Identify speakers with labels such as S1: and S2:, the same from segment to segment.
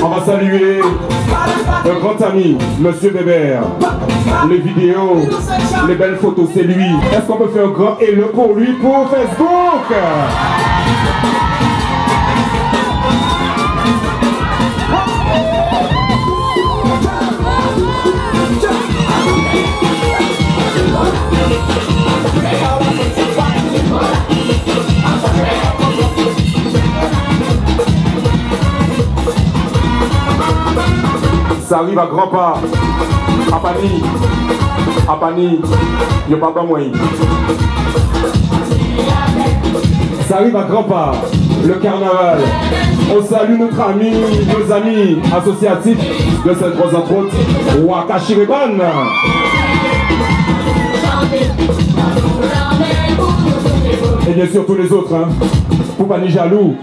S1: On va saluer un grand ami, Monsieur Weber. Les vidéos, les belles photos, c'est lui. Est-ce qu'on peut faire un grand hello pour lui pour Facebook? Ça arrive à grands pas, à Pani, y'a pas moi. Ça arrive à grands pas, le carnaval. On salue notre ami, nos amis associatifs de cette rose entre autres, Waka Shiriban. Et bien sûr tous les autres, hein, pour pas ni jaloux.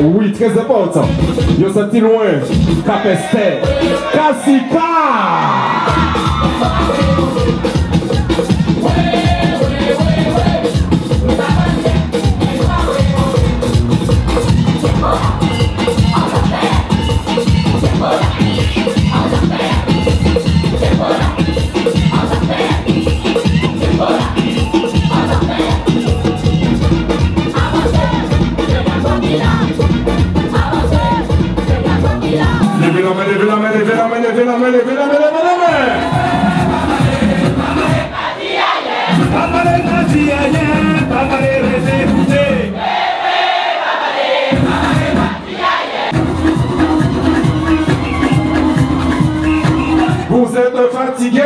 S1: Oui, très important. Yo senti loin, Capeste, Kassika. Vous êtes fatigué.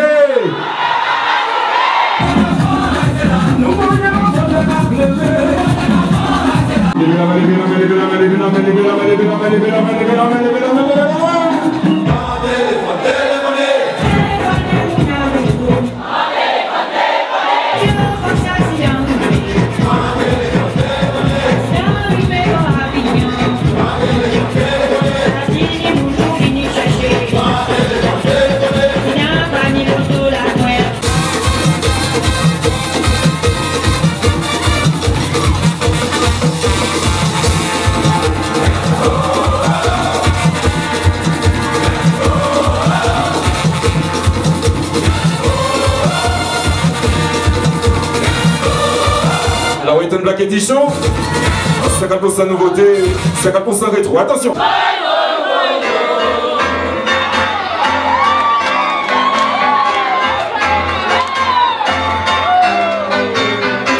S1: Alors, Witten Black Edition, 50% nouveauté, 50% rétro. Attention!
S2: Que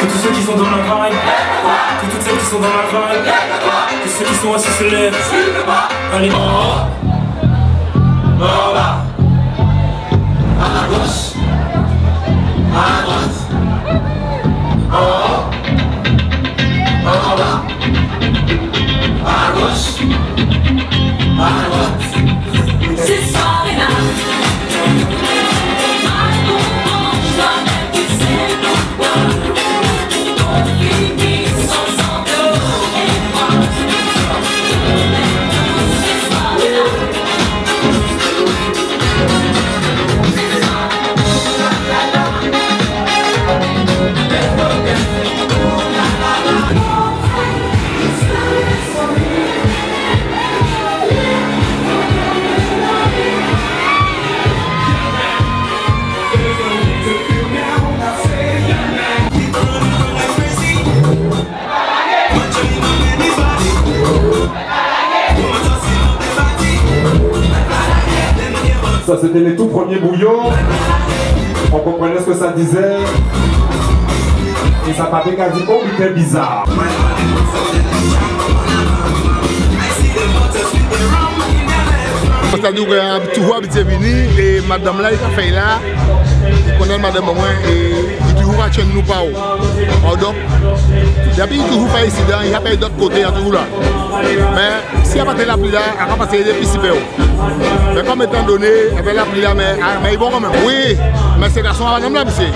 S2: tous ceux qui sont dans la vibe, que toutes celles qui sont dans la vibe, que ceux qui sont assis se lèvent. Allez, en bas, à gauche, à droite, en haut. En bas, à gauche, à droite. C'est soirée-là.
S1: Ça c'était les tout premiers bouillons. On comprenait ce que ça disait. Et ça paraît quasi oh, c'était bizarre.
S3: C'est-à-dire que tout le monde est venu et madame là, il a fait là. On connaît madame moi et il toujours à nous pas. Donc, depuis qu'il toujours fait incident, il y a pas d'autre côté, toujours là. Mais s'il n'y a pas de la pluie là, il va passer des pistes. Mais comme étant donné, il y a la pluie là, mais ils vont quand même. Oui, mais c'est la son à madame là, monsieur.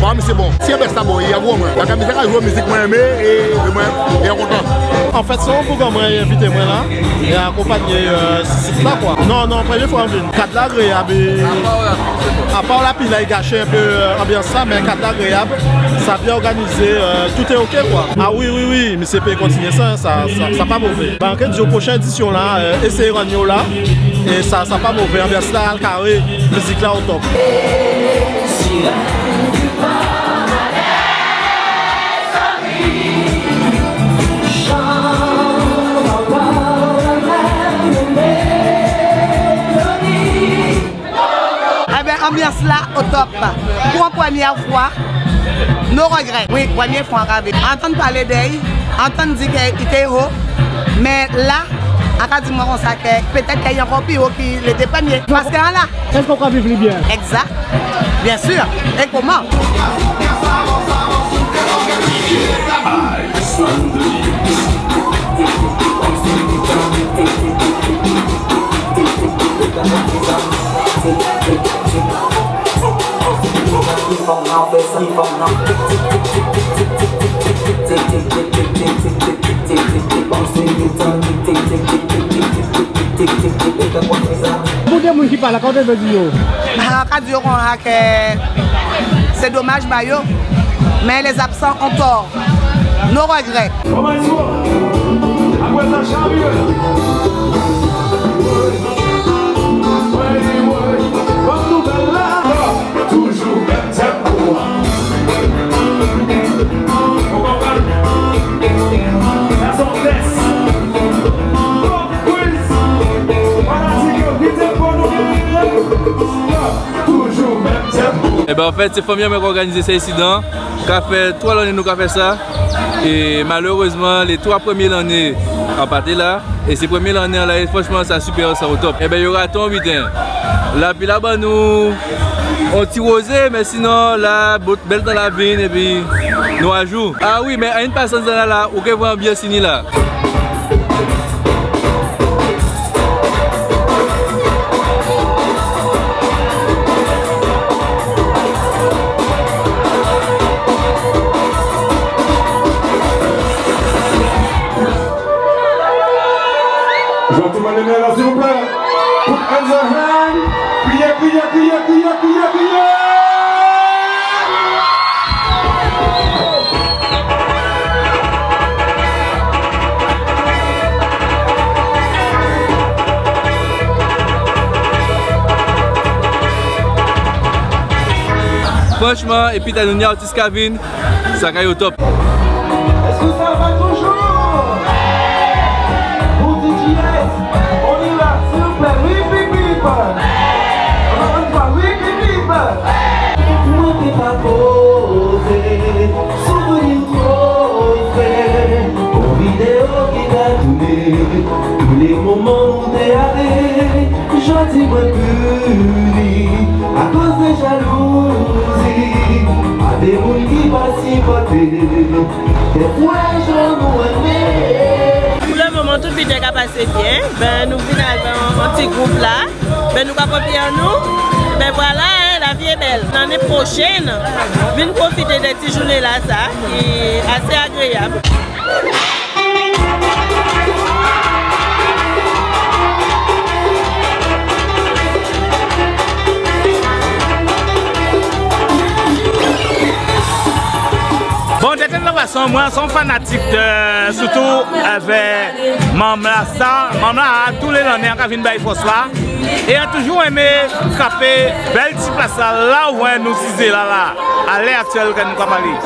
S3: Bon, c'est bon. Si il y a ça, bon, il y a bon. La camisette a joué musique moi aimé et moi, il est content.
S4: En fait, c'est un programme qui a invité moi là et accompagné c'est là quoi. Non, première fois en ville. Cadre agréable. À part la pile, il a gâché un peu l'ambiance ça, mais cadre agréable, ça a bien organisé, tout est ok quoi. Ah oui, mais c'est pas continuer ça pas mauvais. Ben, quand la prochaine édition là, essayez de là, et ça pas mauvais. Ambiance là, le carré, musique là au top.
S5: Ambiance là au top. Pour la première fois, nos regrets. Oui, première fois en entendre parler d'elle, entendre dire qu'il était héros, mais là, académiquement, on sait que peut-être qu'il y a encore plus haut qu'il était premier. Parce que là,
S6: est-ce qu'on peut vivre bien?
S5: Exact, bien sûr. Et comment?
S6: Pour des gens qui parlent, quand on veut dire
S5: c'est dommage, mais les absents ont tort. Nos regrets.
S7: Et ben en fait, c'est Famille qui a organisé cet incident. Qui a fait 3 années nous avons fait ça. Et malheureusement, les 3 premières années ont parti là. Et ces premières années là, franchement, ça super, ça au top. Et ben il y aura ton 8 ans. Là, puis là-bas, nous on tire rosé, mais sinon, là, belle dans la vigne et puis nous ajoutons. Ah oui, mais à une personne là, on peut voir bien signé là.
S1: Gentlemen les mains là, s'il vous plaît. Put hands on hand. Criez.
S7: Franchement, et puis t'as donné Artist Kevin, ça caille au top.
S8: Est-ce que ça va toujours? Pour DJS, on y va, s'il vous plaît, oui, on va, oui, moi t'es pas posé, souvenir trop fait, pour vidéo qui t'a donné, tous les moments où t'es allé, gentil moi puni, à cause de jalousie, à des moules qui passent si côté, des fois j'en ai.
S9: Pour le moment, tout le monde a passé bien. Ben, nous venons dans un petit groupe là. Ben, nous avons copié nous. Ben voilà, la vie est belle. L'année prochaine, venez profiter de ces journées là, ça, qui est assez agréable.
S10: Bon, de toute façon, moi, je suis fanatique de, surtout avec Maman tous les années, quand je viens de là. Et j'ai toujours aimé frapper belle petite place là où nous disons là, à l'heure actuelle que nous parlons.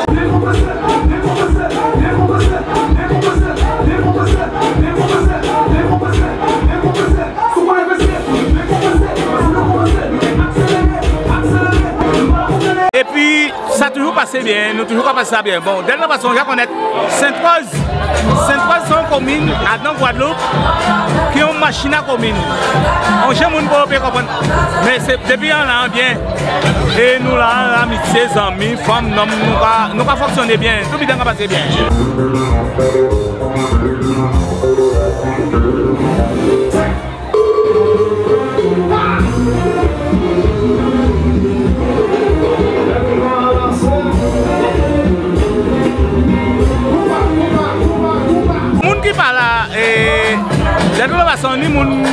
S10: Et puis, ça a toujours passé bien, nous toujours passé ça bien. Bon, de toute façon, je connais Sainte-Rose. Sainte-Rose sont communes à Guadeloupe qui ont une machine à commune. On cherche une bonne comprendre. Mais depuis on a bien. Et nous là, l'amitié, les amis, femmes, nous pas fonctionner bien. Tout le monde va passer bien. et de toute façon, ni moun.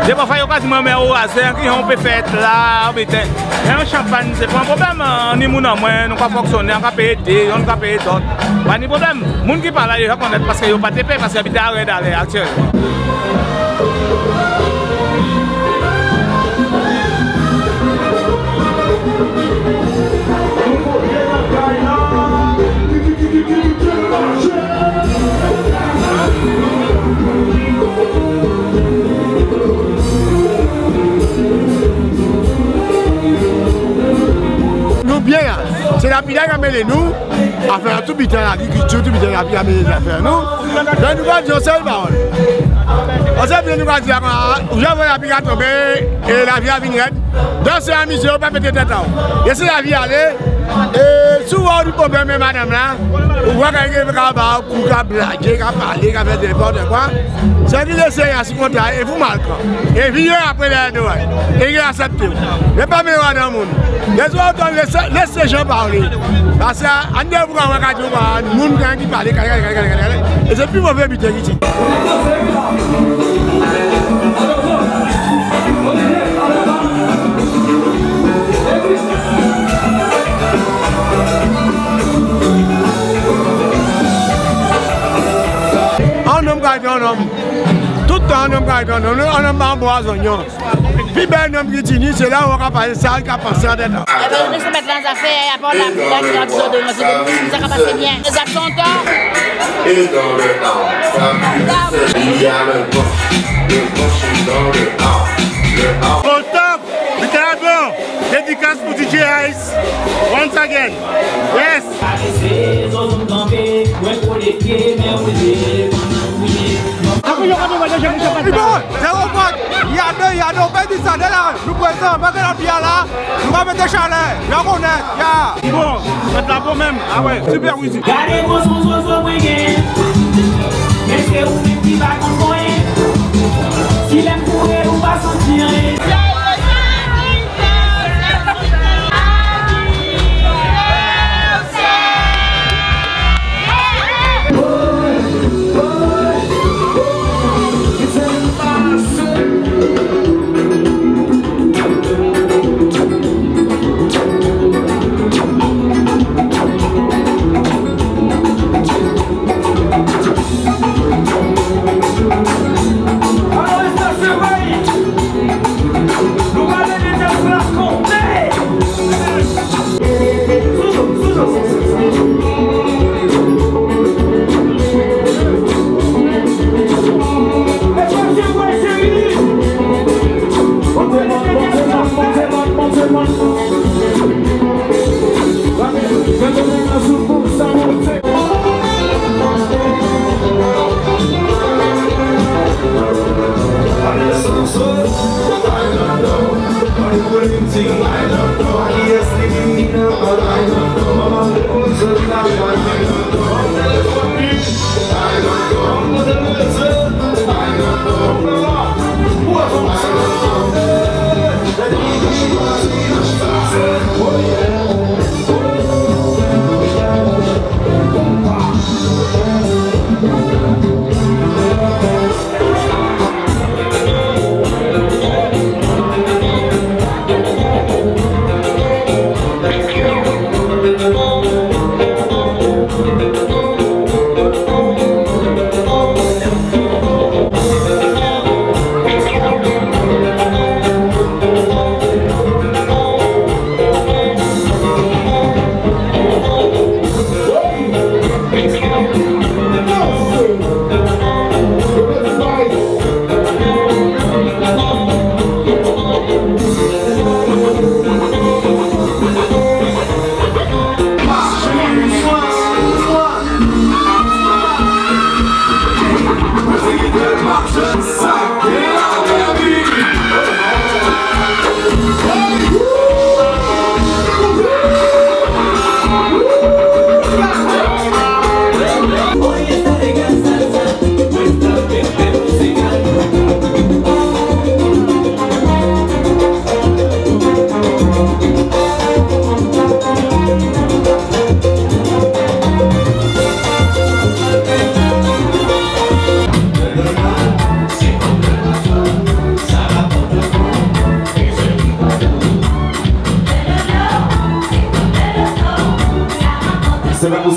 S10: Des fois, il y a quasiment au hasard qui on peut faire là, un champagne, c'est pas un problème. Ni moun en moins, nous pas fonctionner, on peut payer des, on peut payer d'autres. Pas de problème. Moun qui parle là, il va connaître parce qu'il n'y a pas de paix, parce qu'il habite à l'arrêt d'aller actuellement.
S3: Nous bien, c'est la pile qui a mêlé nous à faire tout bitin l'agriculture, tout bitin la pile à mêler les affaires nous. Donc nous allons dire seule parole. On sait bien nous allons dire que la pile a tombé et la vie a venu. Dans cette mission, on ne peut pas mettre tête en haut. Et si la vie allait, et souvent du problème, madame là, on voit qu'il y a des gens qui ont blagué, qui ont parlé, qui ont fait n'importe quoi. C'est qu'il essaie à se compter et vous marquez. Et vient après les deux. Et il accepte. Mais pas même dans le monde. Les autres, laissez ces gens parler. Parce que, on ne peut pas dire que les gens qui parlent, et c'est plus mauvais but ici. Un homme garde un homme. Tout le temps, un homme garde un homme. Un homme empoisonné. Puis ben homme qui tient, c'est là où on va passer ça, qui a passé en dedans.
S11: Nous sommes mettre dans les affaires, à part la vie, ça va passer bien. Les actions temps.
S12: Et dans le temps, il y a le moche dans le temps.
S10: Au top, le carabin, dédicace pour DJ Ice. Once again. Yes.
S13: Il y a deux petits salles là, nous présentons, parce que la bière là, nous allons mettre des chalets, nous allons connaître.
S10: Bon, c'est la bonne même. Ah ouais, super oui.
S8: Gardez vos sons, est-ce que vous mettez qui va comprendre? Si l'aime courir ou pas sentir.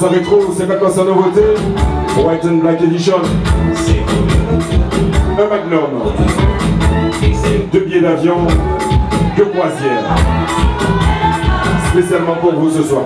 S1: sa rétro, 50% nouveauté, White and Black Edition. Un Magnum, 2 billets d'avion, 2 croisières. Spécialement pour vous ce soir.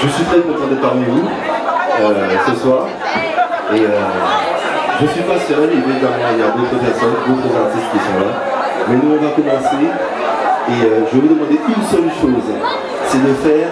S14: Je suis très content d'être parmi vous ce soir. Et je ne suis pas seul, évidemment, il y a d'autres personnes, d'autres artistes qui sont là. Mais nous, on va commencer. Et je vais vous demander une seule chose, c'est de faire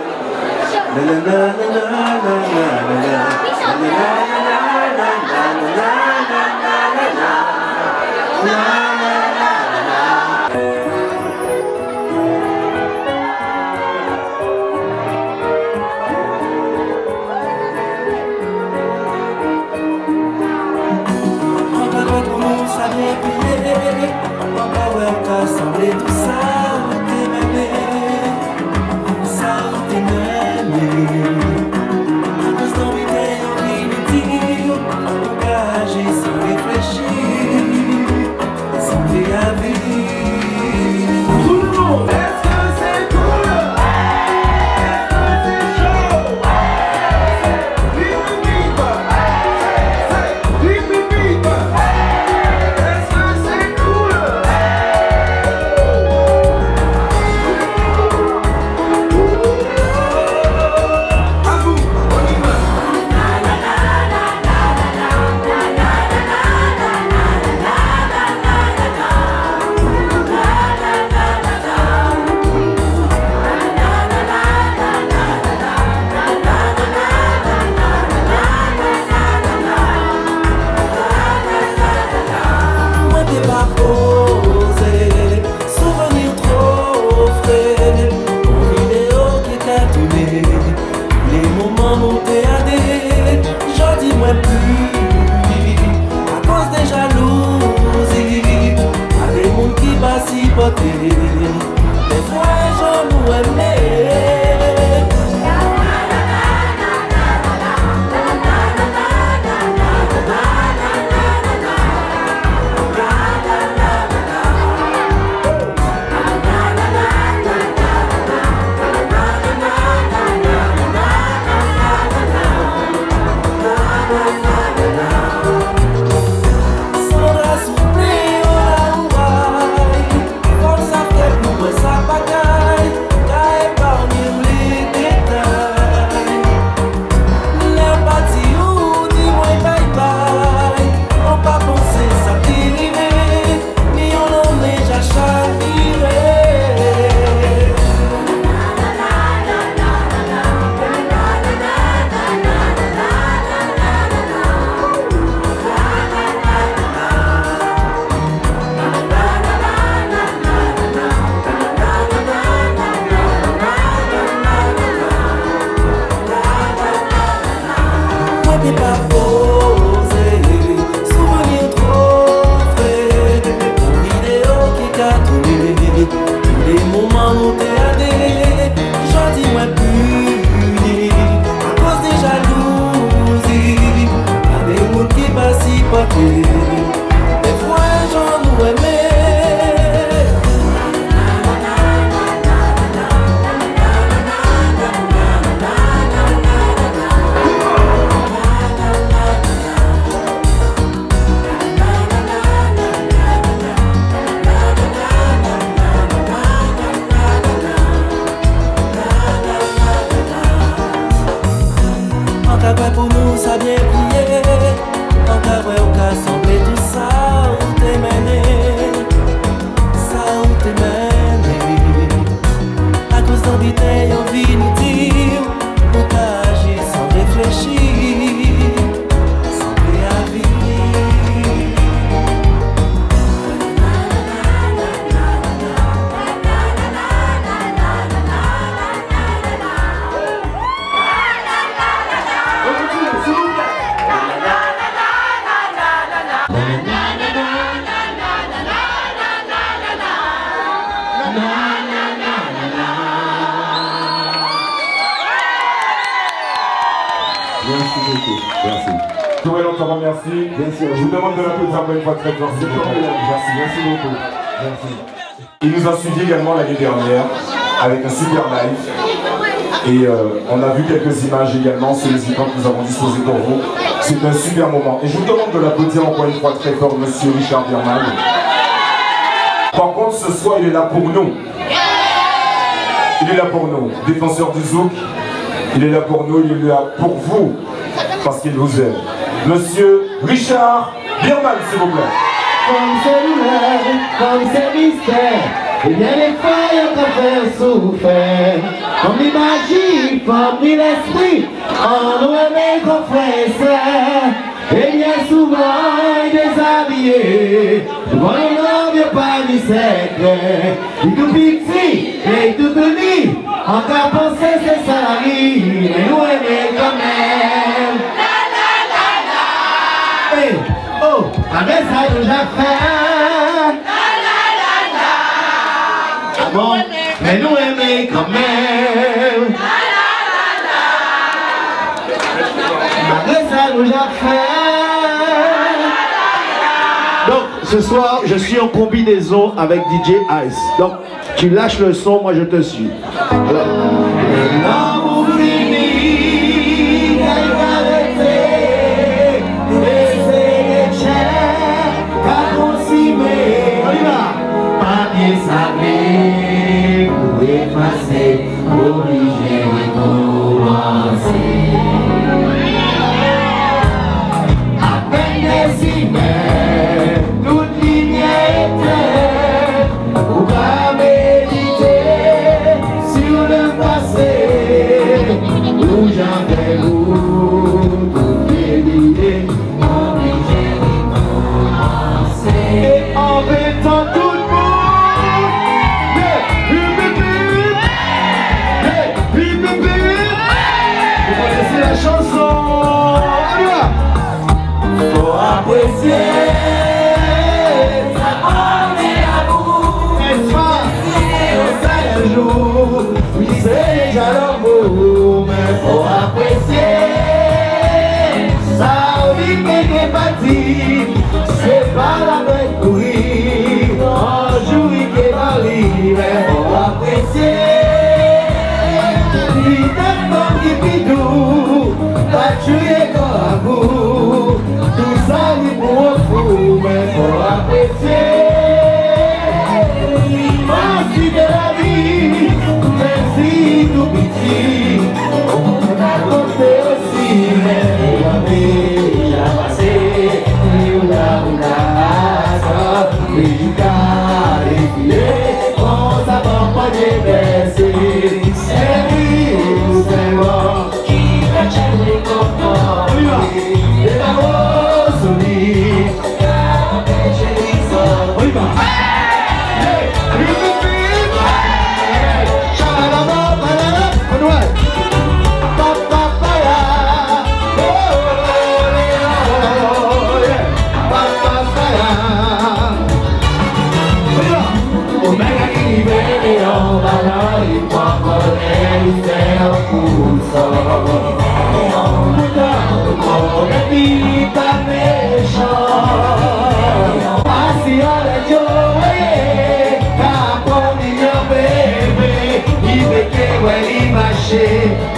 S8: Cause don't be dead.
S1: Merci beaucoup. Merci. Joël, on te remercie. Bien sûr. Je vous demande de l'applaudir encore une fois très fort. Merci, merci beaucoup. Merci. Il nous a suivi également l'année dernière avec un super live. Et on a vu quelques images également sur les icônes que nous avons disposées pour vous. C'est un super moment. Et je vous demande de l'applaudir encore une fois très fort, monsieur Richard Bierman. Par contre, ce soir, il est là pour nous. Il est là pour nous. Défenseur du Zouk. Il est là pour nous, il est là pour vous. Parce qu'il vous aime. Monsieur Richard Bierman, s'il vous plaît.
S8: Comme c'est douleur, comme c'est mystère, il y a des failles qu'on fait souffrir. Comme l'imagine, comme l'esprit, on nous aime qu'on fait ça. Et bien souvent déshabillé, devant l'homme, il n'y a pas de secret. Il tout petit et tout petit, encore penser c'est ça la vie, mais nous aimons quand même. Hey, oh, avec ça nous a fait. Ah bon, mais nous aimons quand même. Avec ça nous a fait. Donc ce soir je suis en combinaison avec DJ Ice. Donc tu lâches le son, moi je te suis. Alors. Saber pour effacer, corriger et commencer. À peine décimé, toute ligne était pour pas méditer sur le passé. Où j'avais toutes les idées, corriger et commencer. Et en mettant tout la chanson, faut apprécier ça, on est à bout, n'est-ce pas? Un jour oui c'est déjà l'amour, mais faut apprécier. Ça oui qu'est parti, c'est pas la peine de courir. Un jour il est mari, mais faut apprécier. Il t'aime comme qui bidou, pas tuer comme un bout. Tout ça il pour un fou, mais faut apprécier. Merci de la vie, merci tout petit. On a compté aussi, mais la vie a passé. On a défilé, on s'avance pas déverser. C'est lui, c'est moi, qui va chercher les conforts. Et la rose solide, on y va.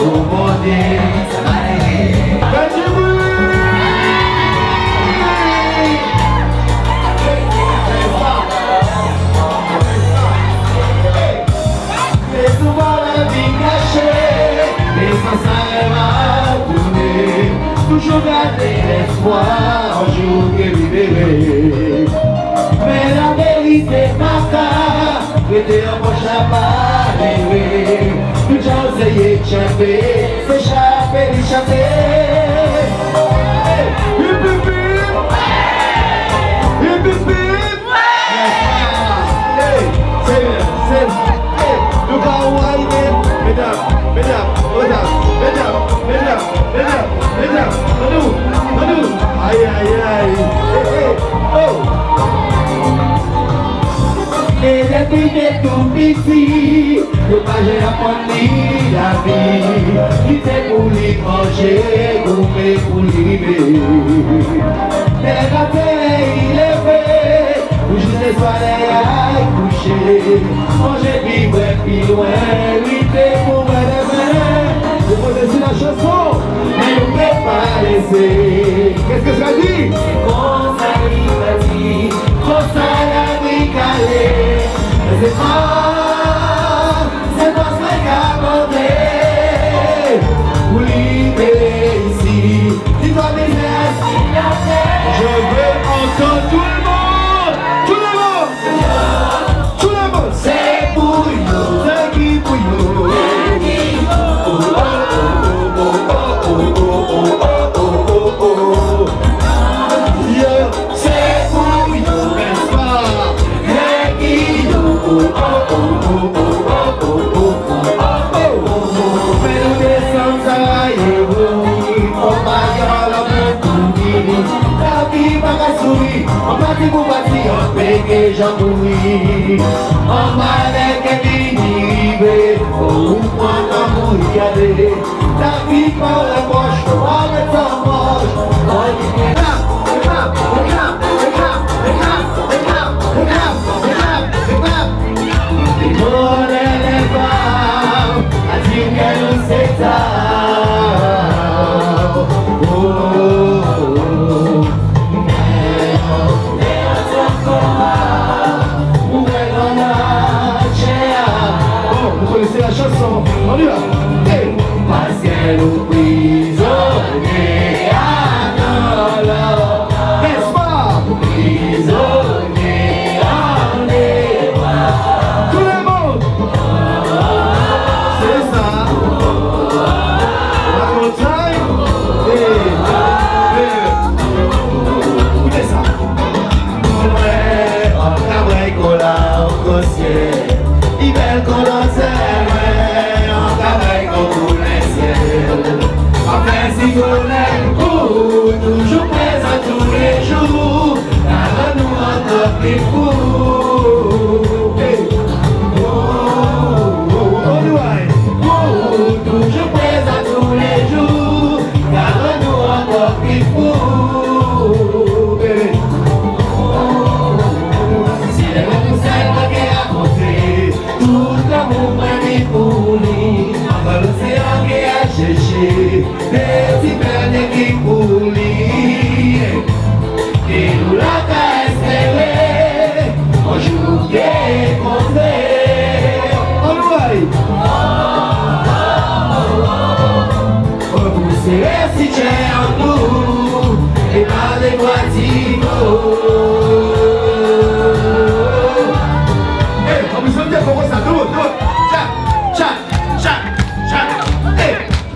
S8: Oh mon Dieu, ça va aller. Faites du mais souvent la vie cachée, et sans s'arrêter à tourner, toujours garder l'espoir, un jour que libérer. Mais la vérité m'a prêté un proche à parler. Tout j'en essayé d'échapper, s'échapper, d'échapper. Et depuis que tout petit, le page apprendre la vie, qui t'est pour lui manger, goûter pour lui vivre. Mais la terre il est fait, où je ne sois à coucher, manger vivre puis loin, lutter pour moi demain. Je peux laisser la chanson, mais on ne peut pas laisser. Qu'est-ce que ça dit? Quand ça va dire, quand ça va caler. C'est pas ce qu'a demandé pour libérer ici. Dis-toi business, je veux entendre tout le monde, tout le monde, tout le monde. C'est pour nous, c'est qui pour nous. On bâtit pour bâtir, on paye que j'en mouris. On va avec un mini-rivé, on prend un mouillé. La vie par la poche, on va mettre en poche. On dit que c'est la chanson, on y va. Parce que nous prisonniers à l'or, n'est-ce pas? Prisonniers à l'or, tout le monde. C'est ça. La montagne écoutez ça. On travaille qu'on l'a au ciel. Il belle qu'on l'a.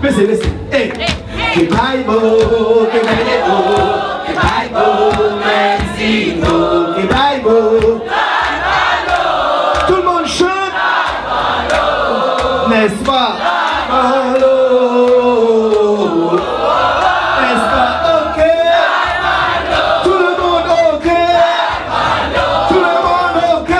S8: Laissez, hey. Que baïbo, merci, que baïbo. Tout le monde chante, n'est-ce pas? N'est-ce pas? Ok. Tout le monde ok. Tout le monde ok.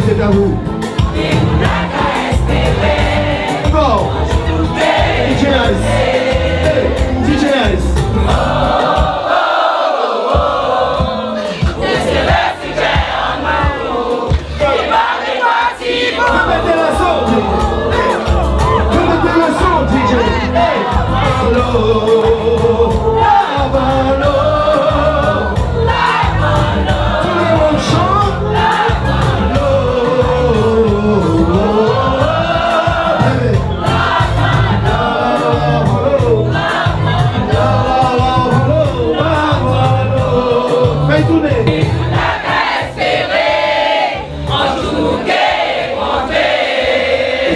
S8: C'est à vous. Go! DJ Nice. Hey, DJ Nice. Mettez le son, DJ. Hey, hello.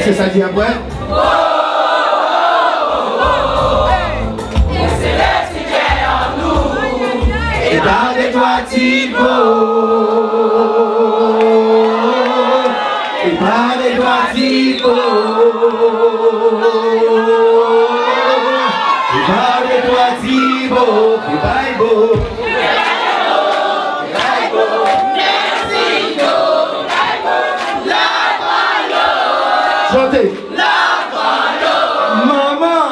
S8: C'est ça dit après?
S15: C'est l'esprit qui est en nous.
S8: Et par les doigts Thibaut. Et par les doigts Thibaut. Et par les doigts Thibaut. Et Bible. Chantez. Maman.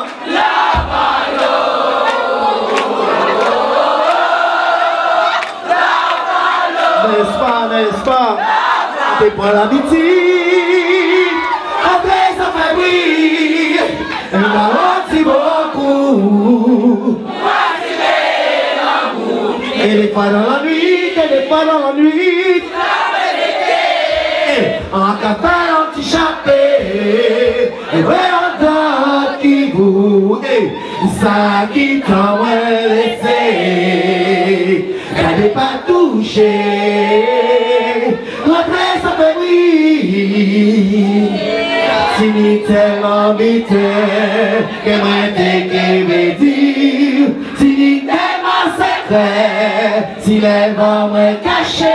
S8: N'est-ce pas? Tu prends l'habitude. Après ça fait bruit. Elle m'a menti beaucoup. Elle est pas dans la nuit. Elle est pas dans la nuit. En café, un petit chapé, et ouais, on donne qui vous, ça qui t'en laissé, n'allez pas toucher, après ça fait oui, si ni tellement vite, que moi t'es qui veut dire, si ni tellement secret, si les vents me cachent.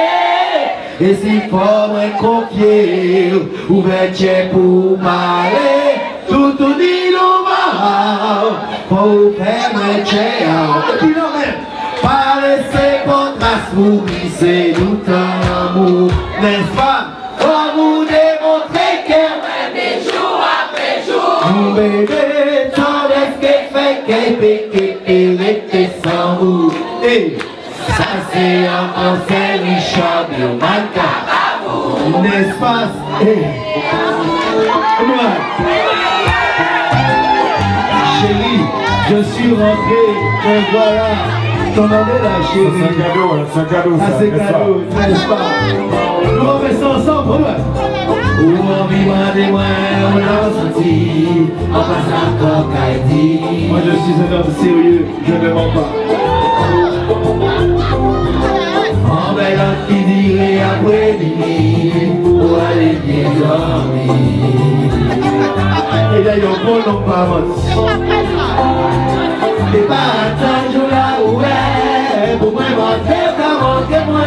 S8: Et si faut me confier, ouverture pour parler, tout dit nous va, pour faire me tcher. Et puis non même, pas laisser qu'on trace vous glisser nous amour, n'est-ce pas? Pour vous démontrer que même jour après jour, mon bébé, tant d'est-ce qu'elle fait qu'elle était sans vous. Ça c'est un conseil Richard Biomanka, n'est-ce pas? Chérie, je suis rentré, me voilà, ton nom est là chérie.
S1: C'est un cadeau, c'est un cadeau.
S8: Ah c'est cadeau, n'est-ce pas? Nous on fait ça ensemble, ouais. Ou en vivant des moyens, on l'a senti, en passant encore Kaiti. Moi je suis un homme sérieux, je ne mens pas. En bel homme qui dirait après minuit, pour aller bien dormir. Et d'ailleurs, pour non pas menti. Et par un temps, je la ouvert, pour moi montrer comment que moi.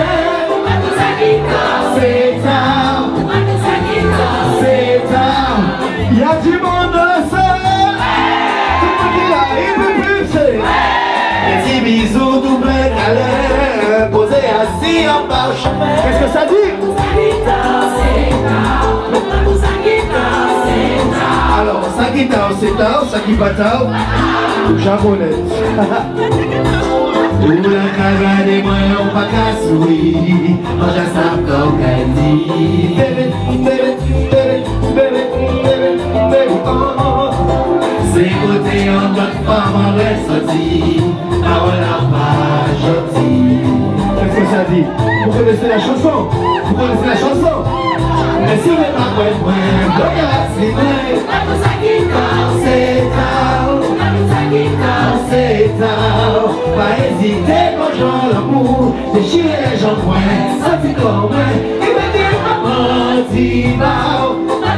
S8: C'est tard, c'est tard. Il y a du monde seul, tout le monde qui arrive plus assis en parchemin.
S6: Qu'est-ce que ça dit?
S8: Alors, ça qui t'a, c'est tard, ça qui pas tard, japonais. Ou la casa de moi, on va casser, on já sabe qual que é dit. Bébé, oh. C'est côté en bas de femme, on reste sorti, parole à pas gentil.
S6: Qu'est-ce que ça dit? Vous connaissez la chanson? Vous connaissez la chanson?
S8: Mais si vous n'êtes pas prêt, c'est vrai. C'est tard, pas hésiter quand j'en l'amour, déchirer les gens point, sentir comme moi, et me dire maman, dis-moi,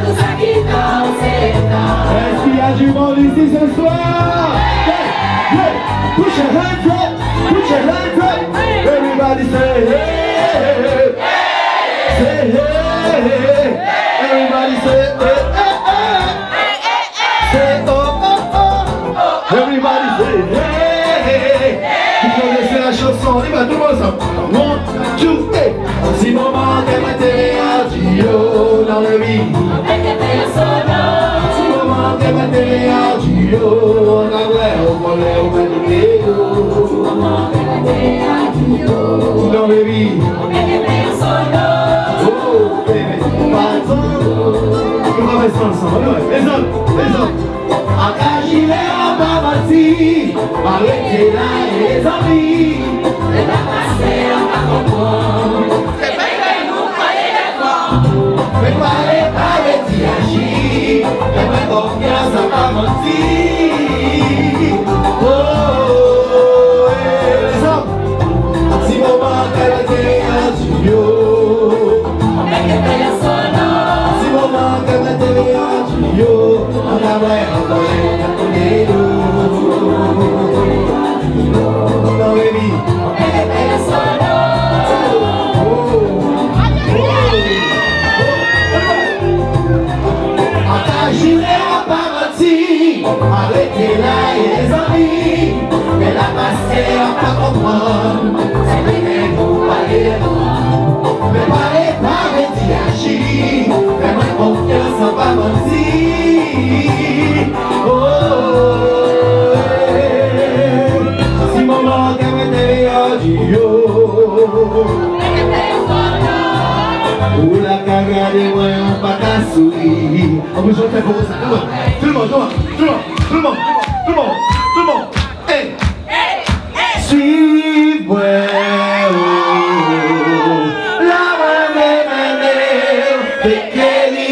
S8: tout ça qui danse, c'est tard.
S6: Est-ce qu'il y a du monde ici ce soir? Yeah, put your hands up, put your hands up, everybody say hey, say hey, everybody say say oh oh oh, everybody say hey. Vous connaissez la chanson, on y va tout le monde ensemble. 1, 2, 3.
S8: Si mon manque est matériel, duo dans le vide. Si mon manque est matériel, duo, on a l'air au volet, au matériel. Dans le vide. Oh, bébé, par exemple, on va rester ensemble. Les autres. En cas gilet, on va partir. Arrêtez là et les amis. Et la passer, on va comprendre. C'est pas que nous croyez d'accord. Mais parlez pas de diagir. Fais-moi confiance, on va mentir. Oh, les hommes. Si mon manque est matériel, tu yo. Si mon manque est matériel, tu yo. On a l'air en arrêtez là et les amis, mais la passée à pas comprendre, c'est vrai que vous parlez, mais parlez pas de agir, fais-moi confiance en pas mentir. Oh, si mon manque est derrière du yo, ou la caga de moi on pas qu'à sourire. On vous chante pour ça, tout le monde. Hey, suis-moi, la main fait qu'elle y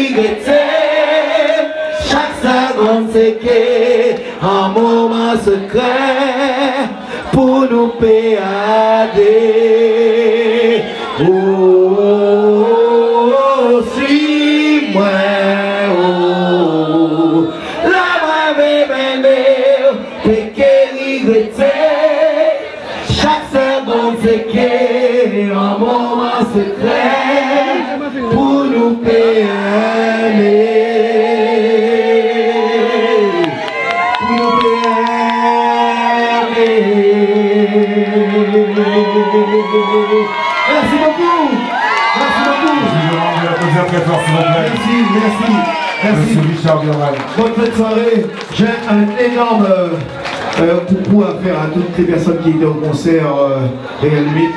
S8: chaque seconde c'est qu'un moment secret pour nous péader. Oh, suis-moi. Chaque seconde c'est qu'un moment secret pour nous péamer. Pour nous péamer. Merci beaucoup. Merci.
S1: Richard Bierman.
S8: Bonne fête soirée. J'ai un énorme coucou à faire à toutes les personnes qui étaient au concert Réal 8.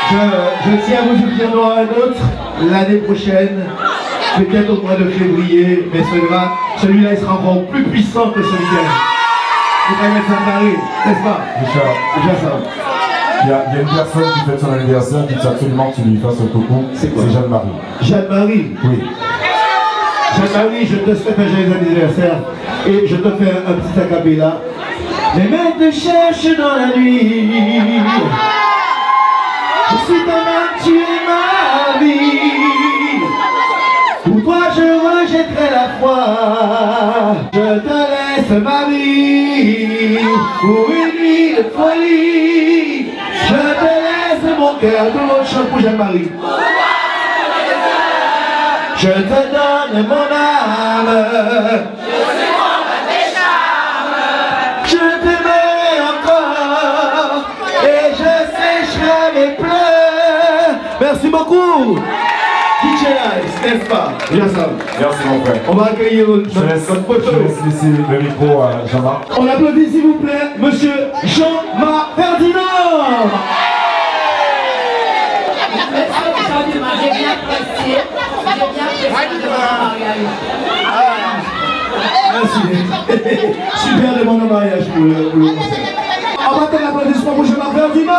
S8: Je tiens à vous dire qu'il y en aura un autre l'année prochaine, peut-être au mois de février, mais celui-là il sera encore plus puissant que celui-là. Vous pouvez mettre ça carré, n'est-ce pas? Richard, ça.
S1: Il y a une personne qui fête son anniversaire qui dit absolument que tu lui fasses un coucou. C'est Jeanne-Marie.
S8: Jeanne-Marie?
S1: Oui.
S8: Jeanne-Marie, je te souhaite un joyeux anniversaire et je te fais un petit acapella. Les mains te cherchent dans la nuit. Je suis ton âme, tu es ma vie. Pour toi je rejetterai la foi. Je te laisse ma vie pour une nuit de folie. Je te laisse mon cœur. Tout le monde chante pour Jeanne-Marie. Je te donne mon âme. Je t'aimerai encore et je sécherai
S6: Merci beaucoup. DJ Ice, n'est-ce pas?
S1: Merci mon frère.
S6: On va accueillir notre
S1: Je laisse laisser le micro à Jean-Marc.
S6: On applaudit s'il vous plaît, monsieur Jean-Marc Ferdinand.
S11: J'ai bien apprécié.
S6: Merci. Super demande en mariage pour le concert. On va faire l'applaudissement pour Jean-Marc Ferdinand.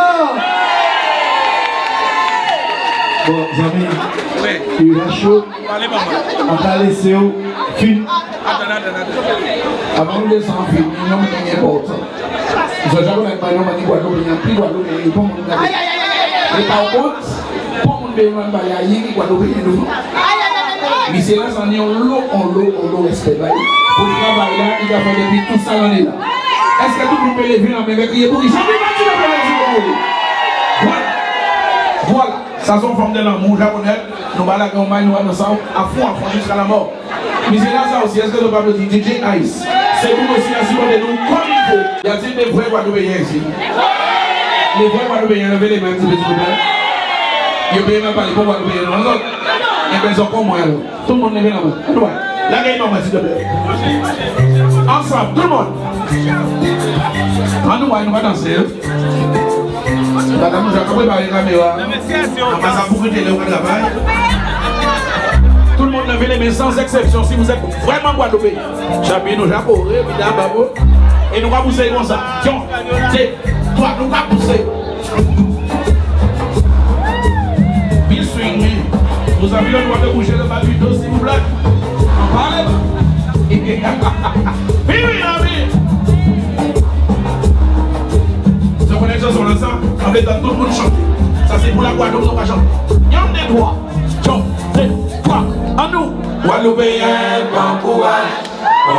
S6: Bon, amis, il va chaud. On t'a laissé au film.
S16: Avant de descendre en film, nous avons important. Nous avons dit que Guadeloupe est plus Guadeloupe et pas mon gars. Et par contre, pour mon bénin, il y a Guadeloupe et nous. Mais c'est là, on est l'eau respect. Pour le travail là, il a fait depuis tout ça l'année là. Est-ce que tout le monde peut lever la main et crier pour lui? Voilà. Ça sont formes de l'amour japonais. Nous baladons, nous allons ensemble à fond jusqu'à la mort. Mais c'est là ça aussi. Est-ce que le peuple dit DJ Ice? C'est vous aussi à supporter nous comme il faut. Y a-t-il des vrais Guadeloupéens ici? Les vrais Guadeloupéens, levez les mains, s'il vous plaît. Ils ne peuvent même pas les bons Guadeloupéens. Et bien, ils ont comme moi. Tout le monde lève la main. La gagne maman, s'il te plaît. Ensemble, tout le monde. Nous va danser. Madame, nous avons préparé la caméra. On va s'approcher le travail. Tout le monde levez les mains sans exception. Si vous êtes vraiment Guadeloupéen, j'appuie nos japonais, et nous allons pousser comme ça. Tiens, toi, nous allons pousser. Bill swing, vous avez le droit de bouger le bas du dos, s'il vous plaît. En parlez pas. Oui, on est sur le sang, on va dans tout le monde chanter. Ça c'est pour la Guadeloupe, on va chanter. Y'en des trois, trois, à nous. Guadeloupéens, bon courage à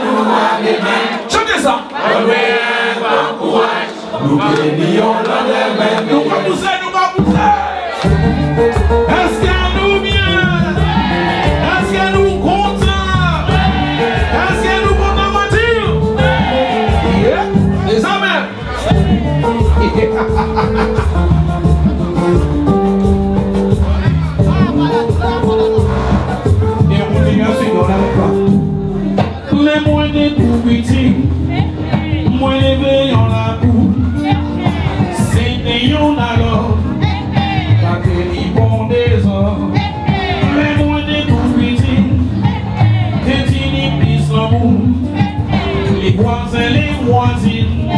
S16: nous à les mains. Chantez ça. Guadeloupéens, bon courage, nous bénissons l'endemain. Nous va pousser, nous va pousser. Est-ce qu'à nous bien? Est-ce qu'à nous content? Est-ce qu'à nous content, Mathieu? Les amens. Et on continue à suivre la les moins des tout petits, moins les veillants la boue, c'est des yon alors, pas que les bons des hommes, les moins des tout petits, que tu n'y pisses l'amour, les voisins, les voisines.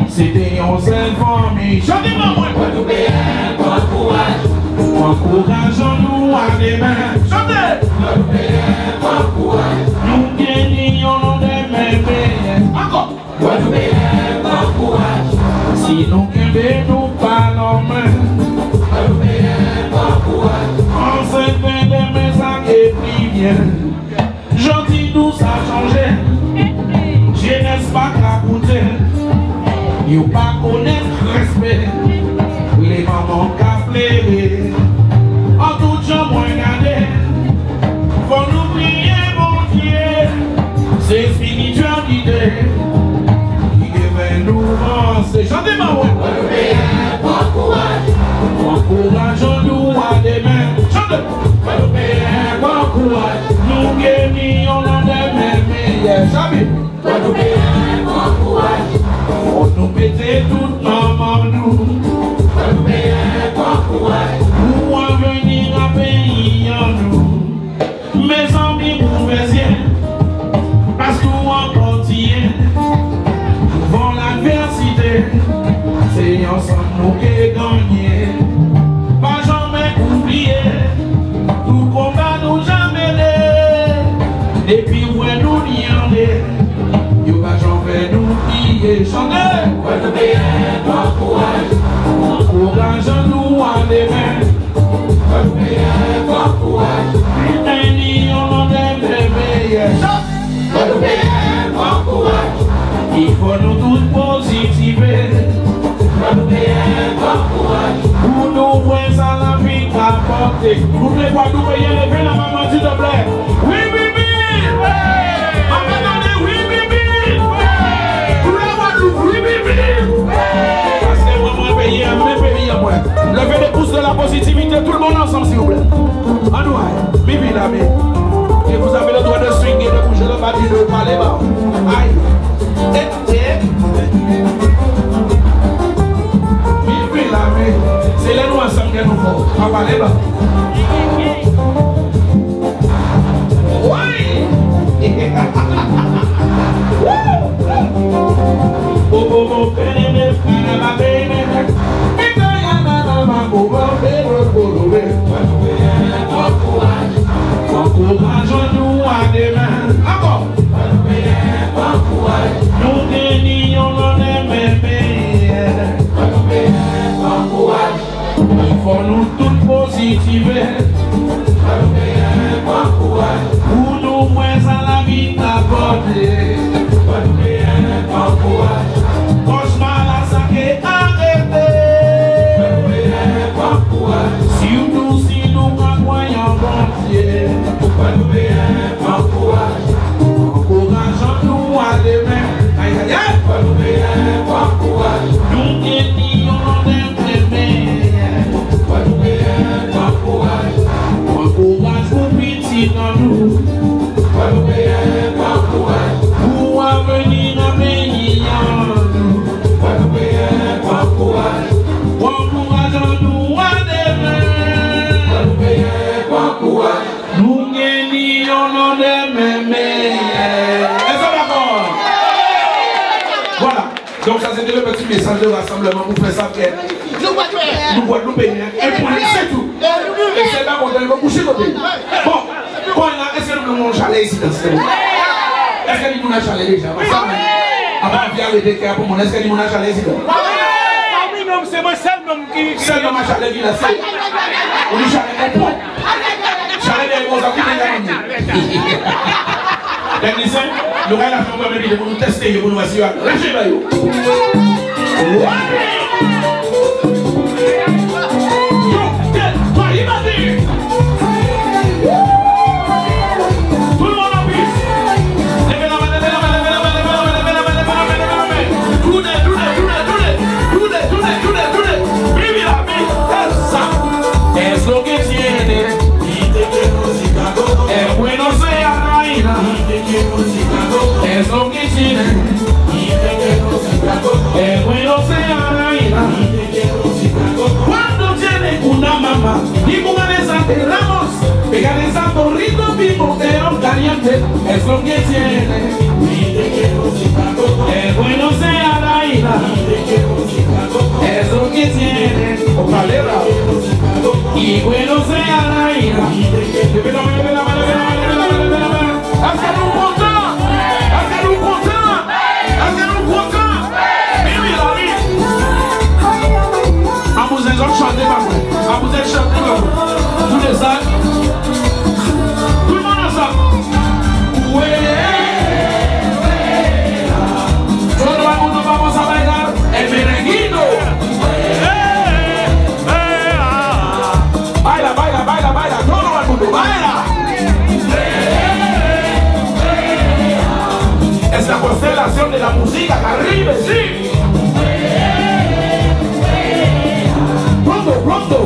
S16: C'était une seule famille. Chantez-moi, moi. Guadeloupéens, bon courage. Encourageons-nous à des mains. Chantez. Guadeloupéens, bon courage. Nous gagnons des mains. Encore. Guadeloupéens, bon courage. Si nous gagnons, nous parlons main. Guadeloupéens, bon courage. On se fait des mains, ça qui plie bien. Gentil, tout ça changé. Jeunesse pas cracoutée. Yo pas connaître respect, les mamans qu'a pleuré. En tout genre, moi regardez, faut nous prier, mon Dieu. C'est spiritualité qui devait nous avancer. Chantez ma voix. Bon courage, encourageons-nous à des mains. Chantez. Bon courage, nous gagnons l'un des mêmes meilleurs. Jamais. Bon courage. On nous pétait toute maman nous. Pour en venir à pays en nous. Mes amis mouvaisiens, parce qu'on encore tient. Devant l'adversité, c'est ensemble nous qui gagnons. Pas jamais oublier, tout combat nous jamais né. Et puis ouais nous n'y en est. Yo pas jamais nous prier, chanter. Guadeloupéens, bon courage. Encourageons-nous à des mains. Guadeloupéens, bon courage. Un lion des meilleurs. Guadeloupéens, bon courage. Il faut nous tous positiver. Guadeloupéens, bon courage. Pour nous voir ça la vie apporter. Pour les Guadeloupéens, levez la maman s'il te plaît. Oui, oui, oui. Parce que moi, pays à moi. Levez les pouces de la positivité. ensemble, s'il vous plaît. En nous, Bibi là, et vous avez le droit de swinguer, de bouger le bâti, de parler bas. Aïe. Bibi là, c'est les nous ensemble que nous faisons. On va parler bas. Oui. Encourageons-nous à demain. Encore. Nous dénions l'on il faut nous tous positiver. Pour nous moins à la vie d'abonder. Cauchemar à ça est arrêté. Si nous croyons bon Dieu, encourageons-nous à demain. Aïe aïe aïe. Nous dénions encourage pour petit dans nous. Pour avenir à pays en nous. Encourageons-nous à demain. Nous gagnons nos demain. Est-ce que d'accord? Voilà. Donc ça c'était le petit message de rassemblement pour faire ça. Nous Guadeloupéens. Et pour c'est tout. Et c'est là qu'on doit coucher côté. Bon, est-ce que nous avons un chalet ici dans ce cas? Est-ce que nous avons un chalet déjà? Avant de faire le décret pour mon, est-ce que nous avons un chalet ici? Oui, non, c'est moi seul qui. Seul dans ma chalet qui l'a fait. On dit chalet comprend. Chalet des gros amis de la technicien, nous allons faire un peu de pour nous tester, pour nous assurer. Lâchez là. Eso que tiene, es bueno ser reina. Cuando tiene una mamá y mujeres enterramos, pegan en Santo Rico, pimotero caliente. Es lo que tiene, es bueno ser reina. Es lo que tiene, ojalá. Y bueno ser reina. Hacemos contar, hacemos contar, hacemos contar. Bibi la vie. A vous êtes chanter par vous, a vous êtes chanter par vous. Tous les sacs, tout le monde ensemble. Ouais. Todo el mundo vamos a bailar el merenguito. Baila, baila, baila, baila, todo el mundo baila. Es la constelación de la música Caribe, sí. Pronto, pronto,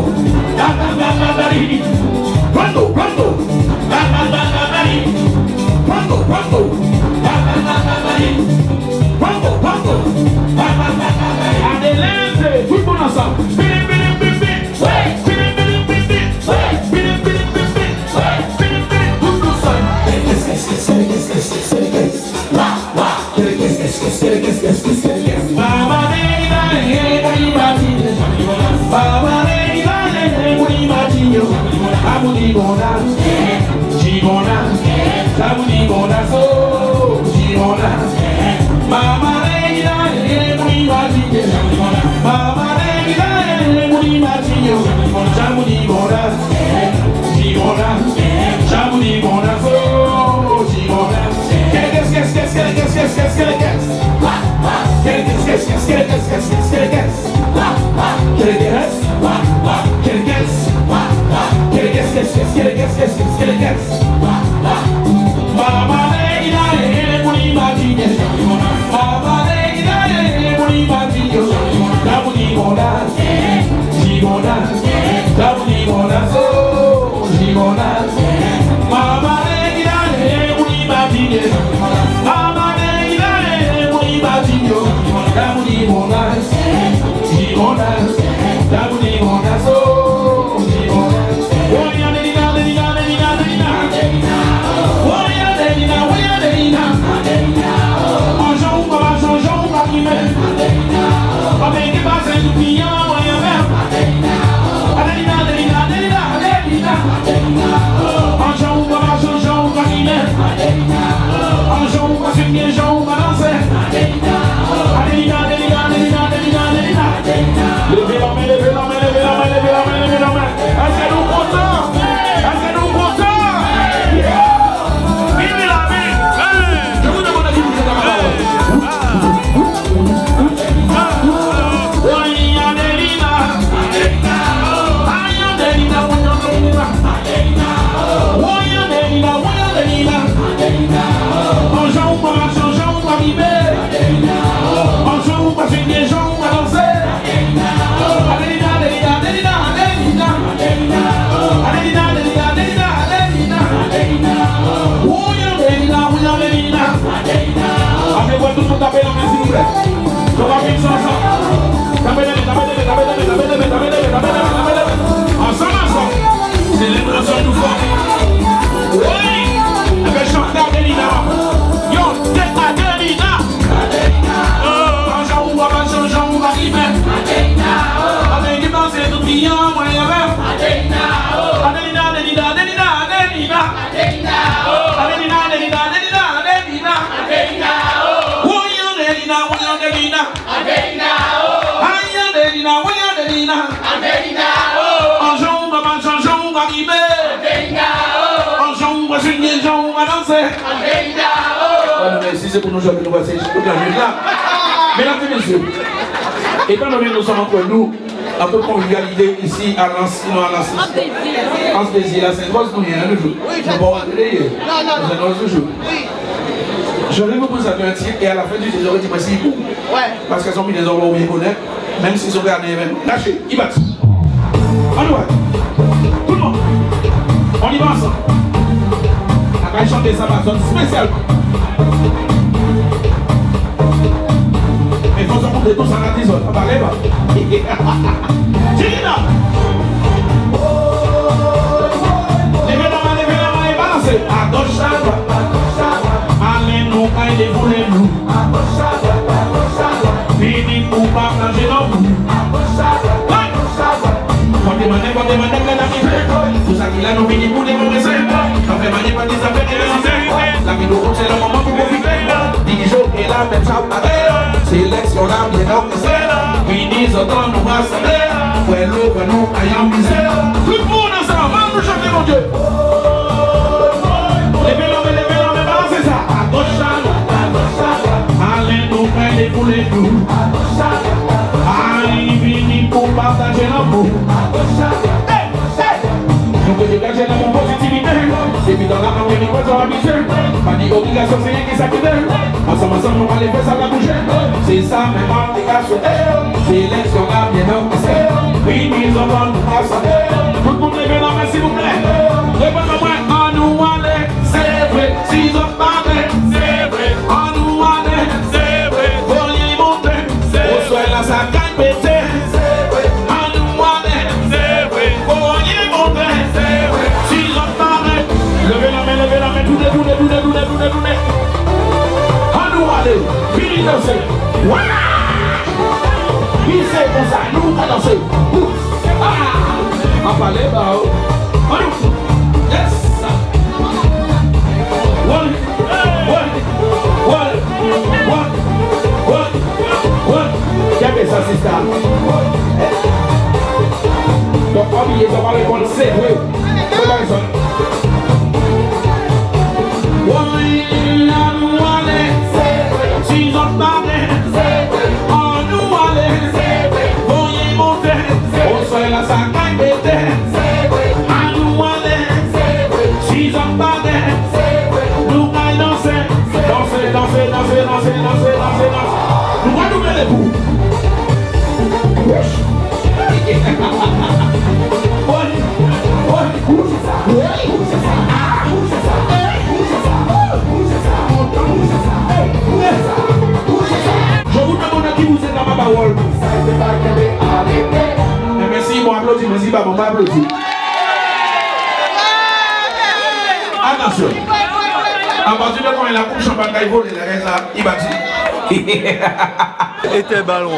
S16: pronto, pronto, pronto, pronto, pronto, adelante, tout le monde ensemble. Gigona, Si c'est pour nous jouer, nous voici toute la nuit là. Mesdames et messieurs, étant donné que nous sommes entre nous, un peu convivialité ici à Nancy, en ce désir, là, c'est une grosse nuit, hein, le jour. Nous ne pouvons pas rentrer, c'est un autre jour. Je vais vous présenter un titre et à la fin du titre, j'aurais dit merci beaucoup. Parce qu'elles ont mis des endroits où ils connaissent, même s'ils sont gardés même. Lâchez, ils battent. On y va. Tout le monde. On y va ensemble. On va chanter ça, ma zone spéciale. Mais il faut se monter tous en la tisole. On va aller là. Tirina. Levez la main et balancez. À gauche, à droite. Allez-nous, allez-vous. Fini pour partager nos goûts. Quand demandez, tout ça qui a nous fini pour des mauvais sens. Quand fait manier pas des affaires et des affaires. La vie nous c'est le moment pour profiter. 10 jours et la même chape à terre. Sélection là, bien organisée. Fini, autant nous rassembler. Ouais, l'eau, nous, ayant misé. Tout le monde ensemble, va nous chanter mon Dieu. Levez l'homme, balancez ça. À gauche, à droite. Allez-nous, allez-vous les coups. Allez, fini pour partager l'amour. Nous pouvons dégager la positivité. Et puis dans la main, on est pas habitué. Pas d'obligation, c'est rien qui s'active. Ensemble, on va les faire ça la bouger. C'est ça, même en dégagé. Sélection là, bien organisée. Oui, mise en bonne place. Tout le monde lève la main, s'il vous plaît. Répondez-moi, en nous aller. C'est vrai, si on parlait. C'est vrai, en nous aller. C'est vrai, faut y monter. Au soir là, ça gagne pété. C'est vrai, en nous aller. C'est vrai, faut y monter. C'est vrai, si on parlait. Levez la main, tout le monde. En nous aller, fini danser. Voilà! Qui c'est pour ça? Nous allons danser. Ah! En parler, bah, oh. Yes! Qui a fait ça, c'est ça? Donc, oubliez, on va répondre, c'est oui. C'est pas ça. Si on parlait, on nous allait, on y montait, on serait là, ça gagne pété, on nous allait, si on parlait, nous allons danser, nous allons nous les bouts. Je vous demande qui vous êtes dans ma parole. Merci, bon applaudis, merci, bon applaudis. Attention. À partir de quand il a coupe champagne, il vole, il a il bâtit.
S4: était ballon.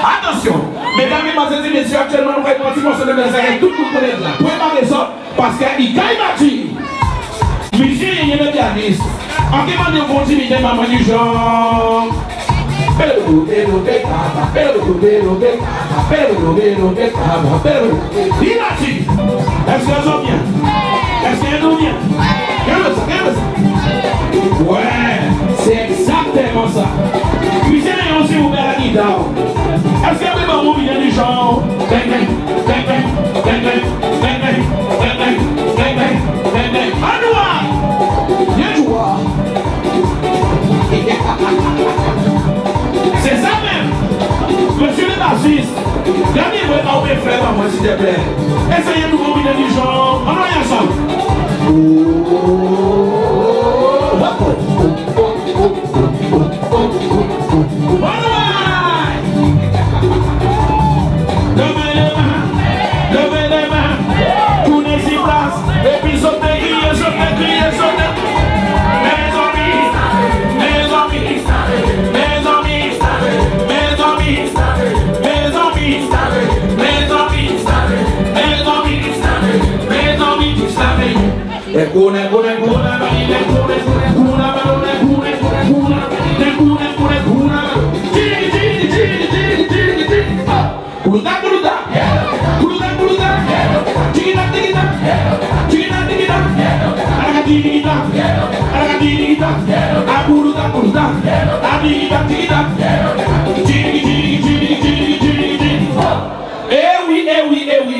S16: Attention, mesdames et messieurs, actuellement nous allons prendre un morceau de musique avec tout le monde connaît là. Première raison, parce qu'il y a Michel, il y a un pianiste. En demandant au bon Dieu, maman du genre. Est-ce qu'elles ont bien? Est-ce qu'elles ont bien? Regarde ça. Ouais, c'est exactement ça. Michel, il y a aussi ouvert la guitare. Est-ce qu'il y a des mamans qui viennent du genre? C'est ça même. Monsieur le bassiste, regardez-moi à mes frères à moi s'il te plaît. Essayez de combiner du genre. On va y ensemble. Levez les mains, tournez sur place, et puis sautez, criez, sautez. Mes amis,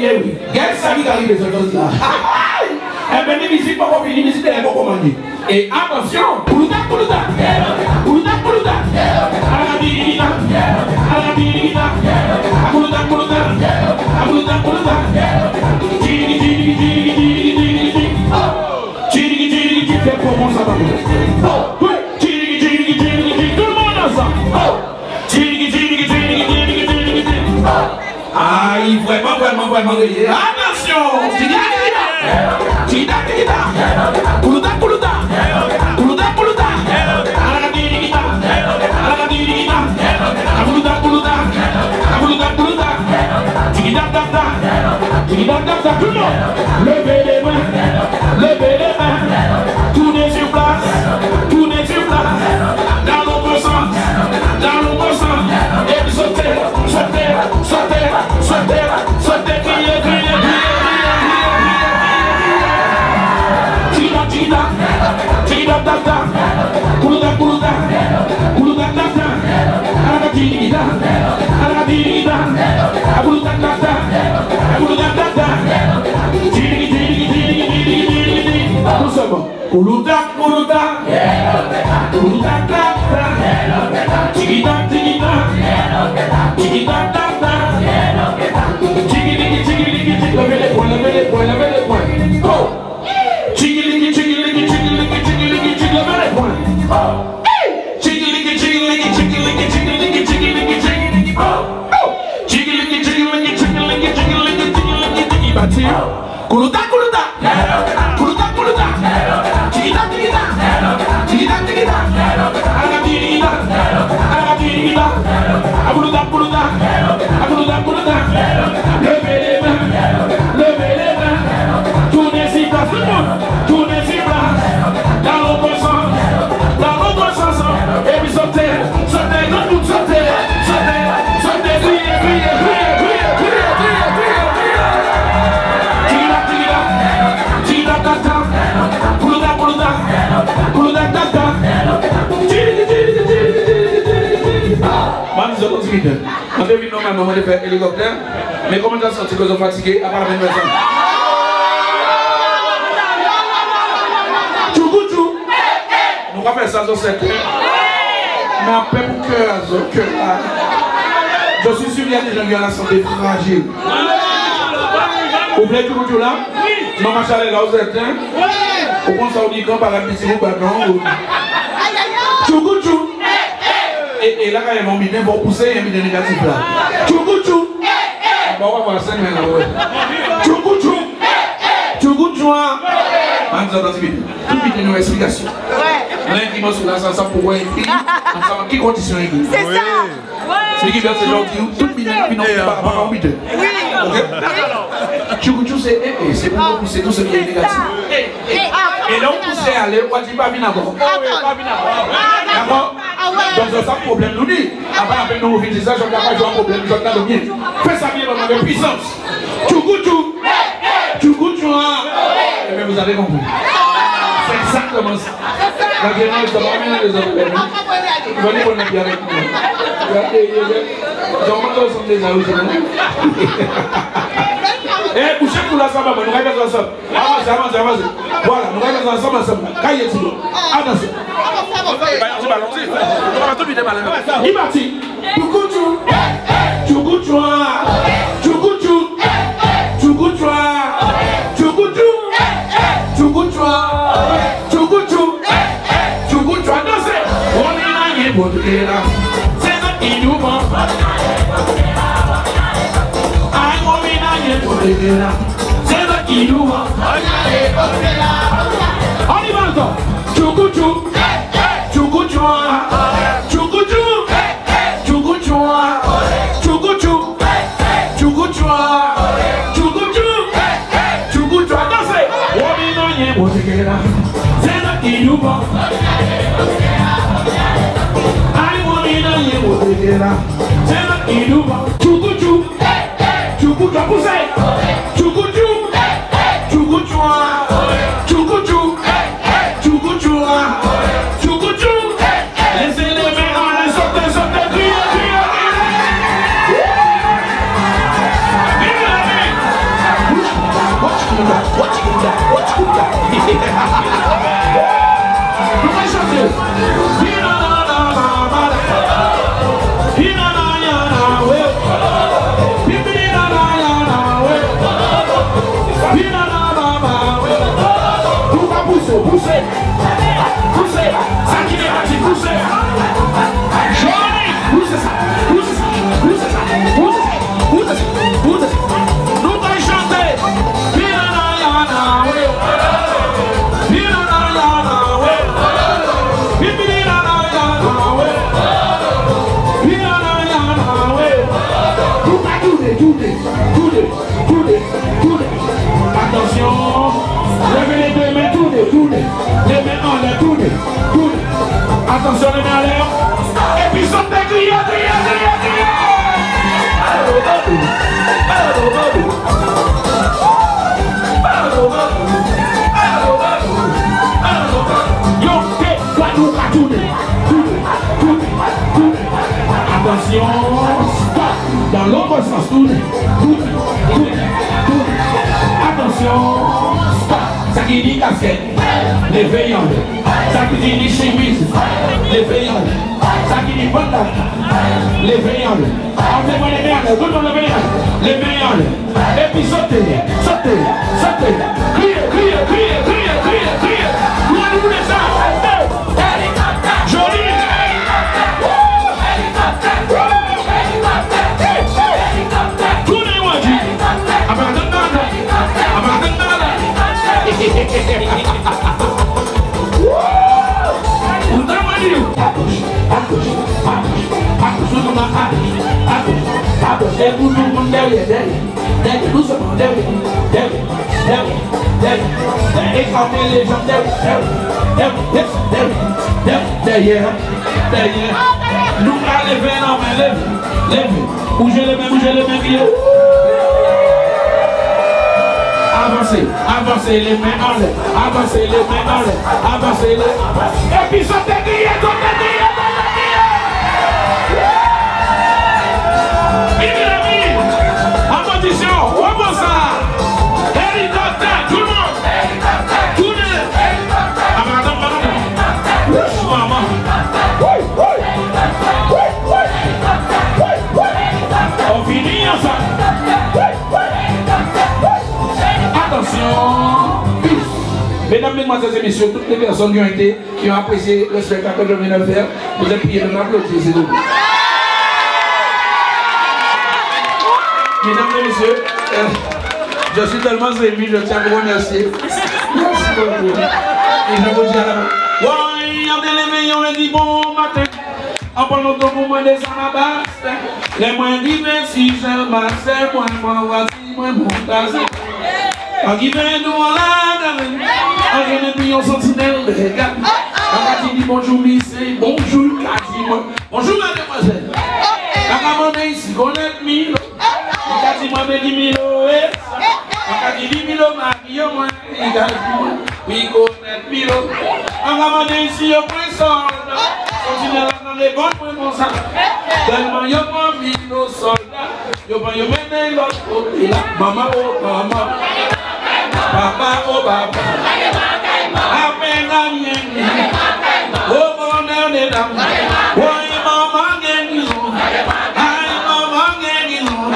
S16: Eh oui. Quel salut qui arrive ces choses-là. Eh bien, les musiques pas finir, les musiques pas commander. Et attention, Poulouda. C'est comment ça va? Tout le monde ensemble. Aïe, vraiment. Attention! Tout le monde! Levez les mains! Tournez sur place! Dans l'autre sens! Et sautez! Criez! Levez les poings. Oh! Levez les poings. Levez les mains. Tournez sur place, tout le monde. Tournez sur place. Dans l'autre sens. Et puis sautez, tout le monde sautez. On devine normalement de faire hélicoptère, mais comment tu as senti que vous êtes fatigué à part la même personne? Tchou. Nous allons faire ça sur cette terre. Mais un peu pour cœur. Je suis sûr qu'il y a des gens qui ont la santé fragile. Vous voulez tout là? Non, ma chaleur là, vous êtes. Au point ça, on dit quand par la petite ou pas non. Tchou. Et là, quand ils vont bien pour pousser, il y a des négatifs là. Tchou. On va voir ça maintenant. Tchou. On nous entend vite. Tout vite, une explication. Lundi, moi, sur la salsa pour écrire. Ensemble, qui condition écrire?
S5: C'est ça.
S16: C'est qui veut ces gens qui tout le monde qui n'ont pas envie de. Tchoukou, c'est pour pousser tout ce qui est négatif. Et là, on pousse à aller, on dit pas venir encore. D'accord? Donc, c'est ça le problème, nous dit. Après, après, nous, on fait ça, je ne vais pas jouer un problème, je vais le bien. Fais ça bien, avec puissance. Tchoukou, et bien, vous avez compris. C'est exactement ça. La violence, ça va amener les autres. Venez pour nous bien avec nous. J'en des eh, bouchez pour la samba, nous regardons ensemble. Avancez. Voilà, nous regardons ensemble. Caillez-vous. Avancez. Il partit. C'est là qui nous va. On y va encore. C'est là qui nous va. C'est là qui nous va. Laissez les mains en l'air, sortez, criez. Vive la vie. Vous pouvez chanter. Poussez, ça qui est parti, poussez. Joli, poussez ça. Nous allons chanter. Attention, levez les deux mains, tournez. Les mains en l'air, tournez. Attention, les mains en l'air. Et puis sortez, criez. Attention, stop. Dans l'autre sens, tournez. Attention, stop. Ça qui dit casquette, les veillants. Ça qui dit chemise, les veillants. Ça qui dit pantalon, les veillants. Enlevez-moi les mains, tout le monde les veillants. Et puis sautez. Criez. Vous voulez ça? Joli. Tournez-moi, dit. Écartez les jambes derrière. Nous allons lever la main, levez. Bougez les mains, criez. Avancez les mains en l'air. Avancez les. Et puis sortez, criez. Vive la vie. En position, remonte ça. Hélicoptère, tout le monde. Tournez. Maman. On finit ensemble. Attention. Mesdames, mesdemoiselles et messieurs, toutes les personnes qui ont apprécié le spectacle que je viens de faire, vous êtes priés de m'applaudir, s'il vous plaît. Mesdames et messieurs, je suis tellement ému, je tiens à vous remercier. Merci beaucoup. Et je vous dis à la on délevé, on le dit bon matin. En parlant de pour moi des anabastes. Les moins divers, si j'ai ma c'est moi, voici, moi, mon tas. En qui vient nous en la gamme. En jeune et puis on sentinelle de regard. En qui dit bonjour, lycée, bonjour, Cathy, moi. Bonjour, mademoiselle. La caméra ici, connaît Milo. Cathy, moi, me dit Milo, en qui dit Milo, Mario, moi, oui, connaît Milo. En caméra ici, au point soldat. Sentinelle dans les bonnes points comme ça. Tellement y'a pas mis nos soldats. Y'a pas y'a mené l'autre côté là. Maman oh maman. Papa oh papa. À peine à mien. Oh bonheur des dames. Oh maman guérison. Aïe maman guérison.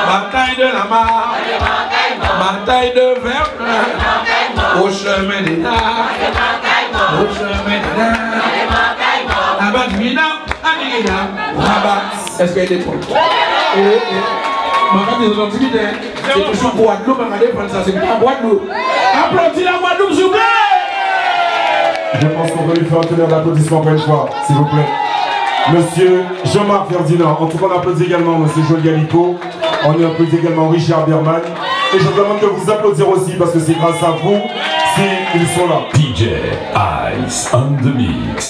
S16: Bataille de la mare. Bataille de Verdun. Au chemin des dards. Au chemin des dards. Est-ce qu'il y a des points? C'est toujours Guadeloupe, c'est pas Guadeloupe. Applaudis la Guadeloupe, s'il vous plaît!
S1: Je pense qu'on peut lui faire un tonnerre d'applaudissements encore une fois, s'il vous plaît. Monsieur Jean-Marc Ferdinand, en tout cas on applaudit également Monsieur Joël Gallico, on applaudit également Richard Berman, et je vous demande de vous applaudir aussi parce que c'est grâce à vous s'ils sont là.
S17: DJ Ice on the mix.